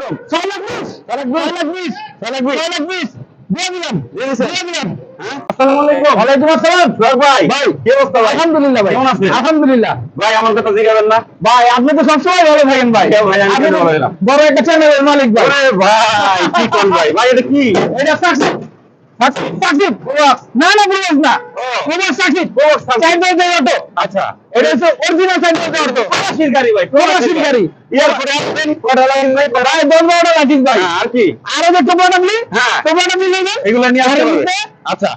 6 লাখ 20 6 লাখ 20 6 লাখ 20 6 লাখ 20 দিয়ে দিলাম হ্যাঁ আসসালামু আলাইকুম ওয়ালাইকুম আসসালাম ভাই ভাই কি অবস্থা ভাই আলহামদুলিল্লাহ ভাই কেমন আছেন আলহামদুলিল্লাহ ভাই আমার কথা জিজ্ঞাসা না ভাই আপনি তো সব সময় ভালো থাকেন ভাই আমি বড় একটা চ্যানেলের মালিক ভাই আরে ভাই কি কোন ভাই ভাই এটা কি এটা সাকসেস সাকসেস না না বলছ না প্রবাস সাকসেস প্রবাস সাইকেল দেয় অটো আচ্ছা এটা হচ্ছে অরিজিনাল সাইকেল দেয় অটো প্রবাসীর গাড়ি ভাই প্রবাসীর গাড়ি এর পরে আপনি কটা লাইন ভাই প্রায় 10-12টা লাইন ভাই আর কি আরো যে টোপাটাবলি হ্যাঁ টোপাটাবলি নেবেন এগুলো নিয়ে আসতে হবে আচ্ছা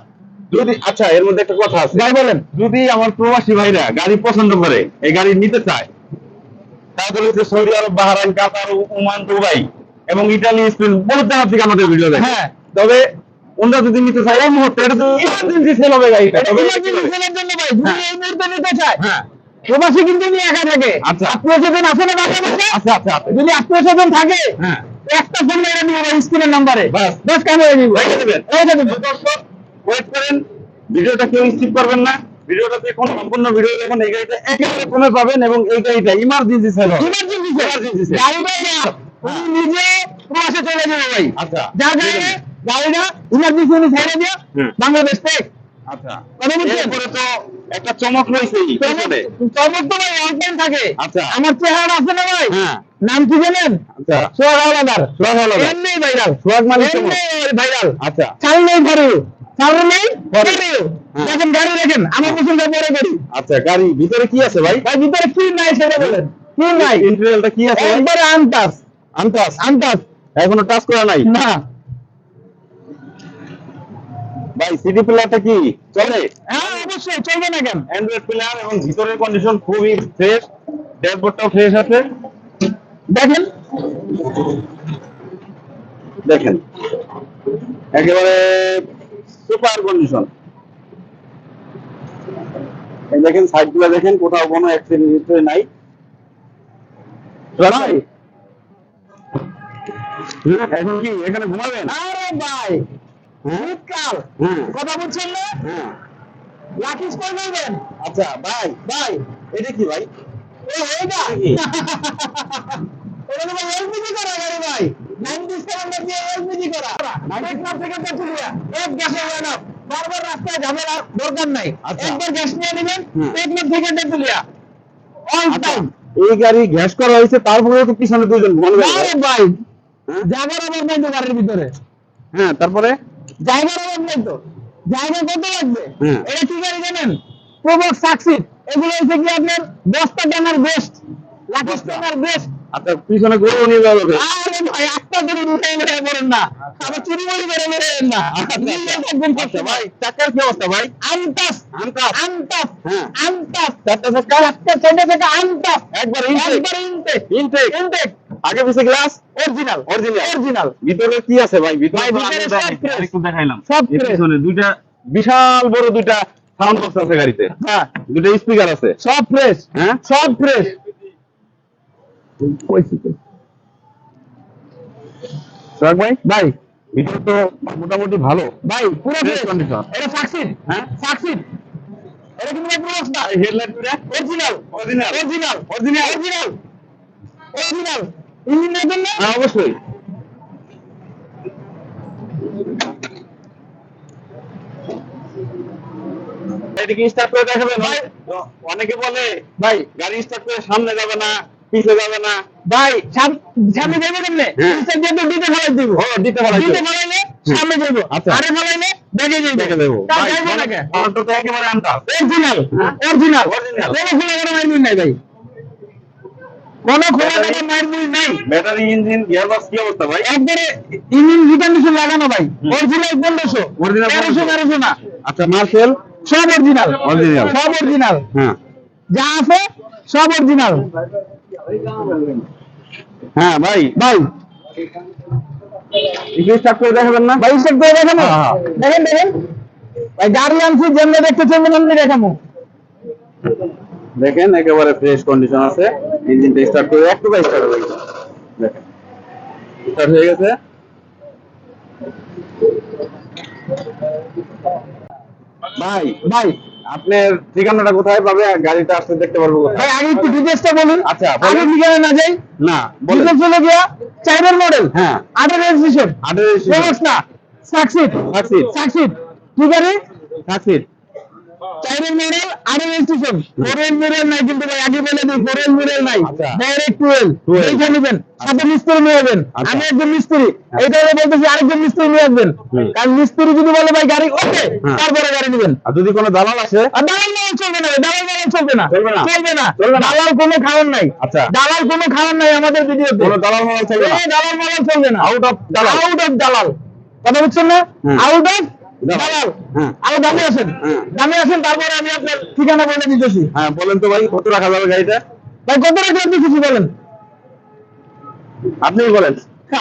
যদি আচ্ছা এর মধ্যে একটা কথা আছে ভাই বলেন যদি আমার প্রবাসী ভাইরা গাড়ি পছন্দ করে এই গাড়ি নিতে চায় তাহলে হচ্ছে সৌদি আরব বাহরাইন কাতার ওমান দুবাই এবং ইতালি স্পেন বলতে আপনি আমাদের ভিডিও দেখেন হ্যাঁ তবে ওনারা যদি নিতে চায় এই মুহূর্তে এটা তো ইমার্জেন্সি সেল হবে গাড়িটা ইমার্জেন্সি সেলের জন্য ভাই যদি এই মুহূর্তে নিতে চায় হ্যাঁ প্রবাসী কিন্তু নিয়ে একা থাকে আচ্ছা আত্মীয়স্বজন আছে না বাংলাদেশে আচ্ছা আচ্ছা যদি আত্মীয়স্বজন থাকে হ্যাঁ একটা ফোন মেরে নিয়ে ভাই স্ক্রিনের নম্বরে বাস কাম হয়ে যাবে এইটা দেবেন দর্শক ওয়েট করেন ভিডিওটা কেউ স্কিপ করবেন না ভিডিওটা দেখুন সম্পূর্ণ ভিডিও দেখুন এই গাড়িটা একেবারে কমে পাবেন এবং এই গাড়িটা ইমার্জেন্সি সেল হবে ইমার্জেন্সি সেল গাড়িটা উনি নিজে প্রবাসে চলে যাবে ভাই আচ্ছা যার কারণে গাড়িটা ইমার্জেন্সি উনি ছেড়ে দিয়ে বাংলাদেশ থেকে আচ্ছা কথা বলছেন এরপরে তো একটা চমক রয়েছে পিছনে চমক তো ভাই অল টাইম থাকে আচ্ছা আমার চেহারা আছে না ভাই হ্যাঁ নাম কি জানেন আচ্ছা সোহাগ হাওলাদার এমনি ভাইরাল সোহাগ মানে ভাইরাল আচ্ছা চাল নেই ভরে চাল নেই ভরে দেখেন গাড়ি দেখেন আমার পছন্দ পরে গাড়ি আচ্ছা গাড়ি ভিতরে কি আছে ভাই ভাই ভিতরে কি নাই সেটা বলেন কি নাই ইন্টেরিয়রটা কি আছে একবারে আনটাস আনটাস আনটাস এখনো টাচ করা নাই না ভাই সিডি প্লেয়ারটা কি চলে হ্যাঁ অবশ্যই চলবে না কেন অ্যান্ড্রয়েড প্লেয়ার এবং ভিতরের কন্ডিশন খুবই ফ্রেশ ড্যাশবোর্ডটাও ফ্রেশ আছে দেখেন দেখেন একেবারে সুপার কন্ডিশন এই দেখেন সাইডগুলো দেখেন কোথাও কোনো অ্যাক্সিডেন্ট নাই ভাই এখন কি এখানে ঘুমাবেন আরে ভাই শীতকাল কথা বলছেন না লাকি স্কোর নেবেন আচ্ছা ভাই ভাই এটা কি ভাই ও এইটা ওটা তো এলপিজি করা গাড়ি ভাই 97 দিয়ে এলপিজি করা এক লাখ থেকে তেতুলিয়া এক গ্যাসে হয় না বারবার রাস্তায় ঝামেলা দরকার নাই একবার গ্যাস নিয়ে নেবেন এক লাখ থেকে তেতুলিয়া অল টাইম এই গাড়ি গ্যাস করা হয়েছে তারপরেও তো পিছনে দুজন ঘুমাবে আরে ভাই জায়গার অভাব নাই তো গাড়ির ভিতরে হ্যাঁ তারপরে জায়গার অভাব নেই তো জায়গা কত লাগবে এটা কি গাড়ি জানেন প্রবক্স সাকসিড এগুলো হচ্ছে কি আপনার বস্তা টানার বেস্ট লাকি টানার বেস্ট আচ্ছা পিছনে গরু নিয়ে যাবে আরে ভাই একটা গরু উঠে বলেন না আবার চুরি করে বলেন না আচ্ছা ভাই টাকার কি অবস্থা ভাই আনটাস আনটাস আনটাস হ্যাঁ আনটাস চারটা চাকা আনটাস একবার ইনটেক ইনটেক ইনটেক আগে পিছে গ্লাস অরিজিনাল অরিজিনাল অরিজিনাল ভিতরে কি আছে ভাই ভিতরে একটু দেখাইলাম সব পিছনে দুইটা বিশাল বড় দুইটা সাউন্ড বক্স আছে গাড়িতে হ্যাঁ দুটো স্পিকার আছে সব ফ্রেশ হ্যাঁ সব ফ্রেশ কইছি তো সোহাগ ভাই ভাই ভিতরে তো মোটামুটি ভালো ভাই পুরো ফ্রেশ কন্ডিশন এটা সাকসিড হ্যাঁ সাকসিড এটা কিন্তু প্রবক্স না হেডলাইট পুরো original original original original original original engine নেবেন না হ্যাঁ অবশ্যই এটা কি স্টার্ট করে দেখাবেন ভাই অনেকে বলে ভাই গাড়ি স্টার্ট করে সামনে যাবে না পিছে যাবে না ভাই সামনে যাবে কেমনে স্টার্ট দিয়ে তো দিতে ফেলাই দিব ও দিতে ফেলাইলে সামনে যাব আরে ফেলাইলে দেখে দেব ভাই যাবে না কে অটো তো একেবারে আনটা অরিজিনাল অরিজিনাল অরিজিনাল কোনো খোলা করে মাইর নাই ভাই কোনো খোলা করে মাইর নাই ব্যাটারি ইঞ্জিন গিয়ারবক্স কি অবস্থা ভাই একবারে ইঞ্জিন রিকন্ডিশন লাগানো ভাই অরিজিনাল 1500 অরিজিনাল 1300 না আচ্ছা মার্সেল সব অরিজিনাল অরিজিনাল সব অরিজিনাল হ্যাঁ যা আছে সব অরিজিনাল হ্যাঁ ভাই ভাই স্টার্ট করে দেখাবেন না ভাই স্টার্ট করে দেখাবো দেখেন দেখেন ভাই গাড়ি আনছি যেমন দেখতেছেন তেমনি দেখাবো দেখেন একেবারে ফ্রেশ কন্ডিশন আছে ইঞ্জিনটা স্টার্ট করে একটু ভাই স্টার্ট হয়ে গেছে দেখেন স্টার্ট হয়ে গেছে ভাই ভাই আপনার ঠিকানাটা কোথায় পাবে, গাড়িটা আসলে দেখতে পারবো কোথায়? ভাই আগে একটু ডিটেইলসটা বলুন। আচ্ছা, আগে ঠিকানা না যাই। না বলেন। ডিটেইলস হলো গিয়া চাইনার মডেল, হ্যাঁ 18 রেজিস্ট্রেশন, 18 রেজিস্ট্রেশন, না সাকসিড সাকসিড, সাকসিড ঠিক আছে। সাকসিড, চাইনার মডেল 18 রেজিস্ট্রেশন, ফোরেন মডেল নাই কিন্তু ভাই আগে বলে দিই, ফোরেন মডেল নাই, আচ্ছা। ডাইরেক্ট 12 12 এইটা নেবেন, সাথে মিস্ত্রি নিয়ে যাবেন। আচ্ছা। আমি একজন মিস্ত্রি, এইটা হলো বলতেছি আরেকজন মিস্ত্রি নিয়ে আসবেন, কারণ মিস্ত্রি যদি বলে ভাই গাড়ি ওকে, তারপরে গাড়ি নেবেন। আর যদি কোনো দালাল আসে? আর দালাল মালাল চলবে না, দালাল মালাল চলবে না, চলবে না? চলবে না, চলবে না? দালাল কোনো খাওয়ার নাই। আচ্ছা। দালাল কোনো খাওয়ার নাই আমাদের ভিডিওতে, কোনো দালাল মালাল চলবে না? দালাল মালাল চলবে না, আউট অফ দালাল, আউট অফ দালাল, কথা বুঝছেন না? আউট অফ দালাল। আর দামে আসেন, দামে আসেন, তারপরে আমি আপনার ঠিকানা বলে দিতেছি। হ্যাঁ বলেন তো ভাই, কত রাখা যাবে গাড়িটা? ভাই কত টাকা দিতেছি বলেন? আপনি বলেন।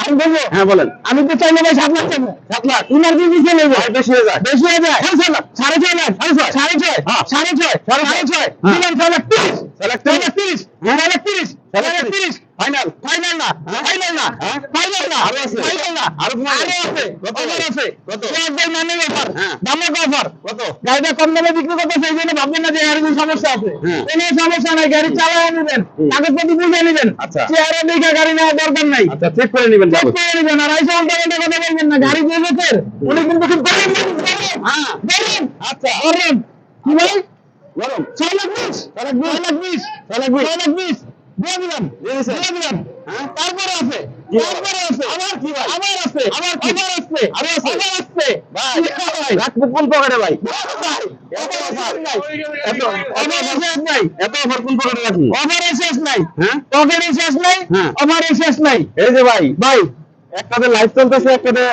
আমি বলবো? হ্যাঁ বলেন। আমি তো চাইলে ভাই 7 লাখ চাইবো। 7 লাখ? ইমার্জেন্সি চলে যাবে, বেশি হয়ে যায়। বেশি হয়ে যায়। 6.5 লাখ, 6.5 লাখ, 6.5, 6.5, 6.5, দিলাম 6 লাখ 30, 6 লাখ 30, 6 লাখ 30, 6 লাখ 30, ফাইনাল? ফাইনাল না, ফাইনাল না, ফাইনাল না, আরো আছে? ফাইনাল না, আরো কমাবে? আছে, কত? অফার আছে, কত? একবার মানে অফার, হ্যাঁ। দামাক অফার। কত? গাড়িটা কম দামে বিক্রি করতে সেই জন্য ভাববেন না যে গাড়ির কোনো সমস্যা আছে। হ্যাঁ। কোনো সমস্যা নাই, গাড়ি চালায় নেবেন, কাগজপত্র বুঝে নেবেন। আচ্ছা। চেহারা দেখে গাড়ি নেওয়ার দরকার নাই। আচ্ছা চেক করে নেবেন চেক যাবো। করে নেবেন, আর আইসা উল্টা কথা বলবেন না। গাড়ি যে লোকের উনি কিন্তু খুব গরম, হ্যাঁ গরম, আচ্ছা গরম। কি ভাই? গরম 6 লাখ 20, 6 লাখ 20, 6 লাখ 20 দিয়ে দিলাম, দিয়েছেন? দিয়ে দিলাম। হ্যাঁ? তারপরে আছে, কি? তারপরে আছে, আবার কি ভাই? আবার আছে, আবার কি? আবার আছে, আরো আছে? আবার আছে। ভাই ভাই রাখবো কোন পকেটে ভাই? ভাই, এত অফার, নাই, এত অফারের শেষ নাই, এত অফার কোন পকেটে রাখি? অফারের শেষ নাই, হ্যাঁ পকেটের শেষ নাই, হ্যাঁ। অফারের শেষ নাই। এই যে ভাই, ভাই একটাতে লাইভ চলতেছে, একটাতে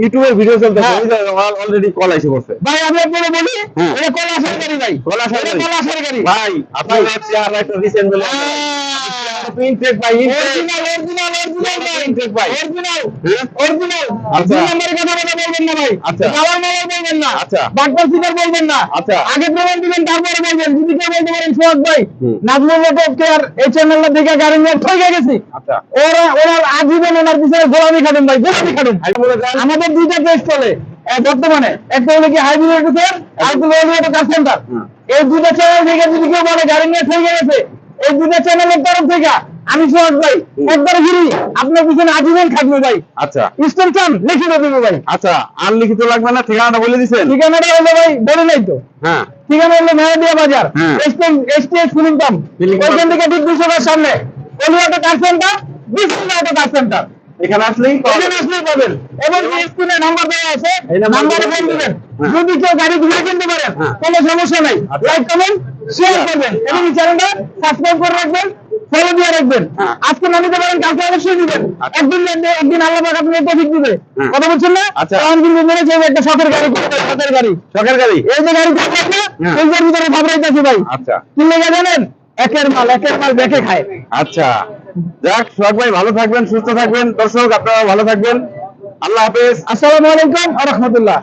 ইউটিউবের ভিডিও চলতেছে, হ্যাঁ। ওই যে অলরেডি কল এসে পড়ছে। ভাই আমি আপনাকে বলি, হ্যাঁ। এটা কলা আসার গাড়ি ভাই, কলা আসার এটা গাড়ি? কলা আসার গাড়ি। ভাই আপনার চেহারা একটা রিসেন্ট বলে ইনটেক ভাই, অরিজিনাল, অরিজিনাল, অরিজিনাল ভাই, ইনটেক ভাই। অরিজিনাল, হ্যাঁ? অরিজিনাল। আচ্ছা। দুই নম্বরের কথা বলবেন না ভাই, আচ্ছা। গাওয়ার মালার বলবেন না, আচ্ছা। বাটপার সিটার বলবেন না। আচ্ছা। আগে প্রমাণ দিবেন, তারপরে বলবেন। যদি কেউ বলতে পারেন সোহাগ ভাই, হুম। নাজমুল নেটওয়ার্ক কেয়ার এই চ্যানেলটা দেখে গাড়ি নিয়ে ঠকে গেছি, আচ্ছা ওরা ওরা আজীবন ওনার পিছনে গোলামি খাটেন ভাই, গোলামি খাটেন। ভাই বলে দেন। আমাদের দুইটা টেস্ট চলে বর্তমানে, একটা হলো কি হাইব্রিড স্যার, আর একটা হলো একটা কার সেন্টার। হুম। এই দুইটা চ্যানেল থেকে যদি কেউ বলে গাড়ি নিয়ে ঠকে গেছে, এই দুইটা চ্যানেলের তরফ থেকে আমি সোহাগ ভাই একবার ঘুরি আপনার পিছনে আজীবন থাকবো ভাই। আচ্ছা স্টেম চান লিখিত দেবো ভাই। আচ্ছা আর লিখিত লাগবে না, ঠিকানাটা বলে দিছেন? ঠিকানাটা হলো ভাই বলে নাই তো, হ্যাঁ ঠিকানা হলো মেহেদিয়া বাজার, হ্যাঁ। STS filling pump, filling pump. ওইখান থেকে ঠিক 200 টাকার সামনে অলিয়াটা কার সেন্টার, বিসমিল্লাহ কার সেন্টার। এখানে আসলেই পাওয়া এখানে যাবে। আসলেই পাবেন, এবং স্ক্রিনে নাম্বার দেওয়া আছে, এই নাম্বারে নাম্বারে ফোন দিবেন। হ্যাঁ। যদি কেউ গাড়ি ঘুরে কিনতে পারেন, হ্যাঁ। কোনো সমস্যা নাই, আচ্ছা। লাইক কমেন্ট শেয়ার করবেন এবং চ্যানেলটা সাবস্ক্রাইব করে রাখবেন, ফলো দিয়ে রাখবেন। হ্যাঁ। আজকে না নিতে পারেন, কালকে অবশ্যই দিবেন। আচ্ছা। একদিন আল্লাহ পাক আপনাকে তৌফিক দিবে। হ্যাঁ। কথা বলছেন না? আচ্ছা। তখন কিন্তু মনে চাইবে একটা শখের গাড়ি, শখের গাড়ি, শখের গাড়ি? এই যে গাড়ি দেখছেন না, হ্যাঁ। এইটার ভিতরে ভাবরাইতেছি ভাই। আচ্ছা কি লেগে জানেন? একের মাল দেখে খায়। আচ্ছা যাক সোহাগ ভাই, ভালো থাকবেন, সুস্থ থাকবেন। দর্শক আপনারা ভালো থাকবেন, আল্লাহ হাফেজ। আসসালামু আলাইকুম ওয়া রাহমাতুল্লাহ।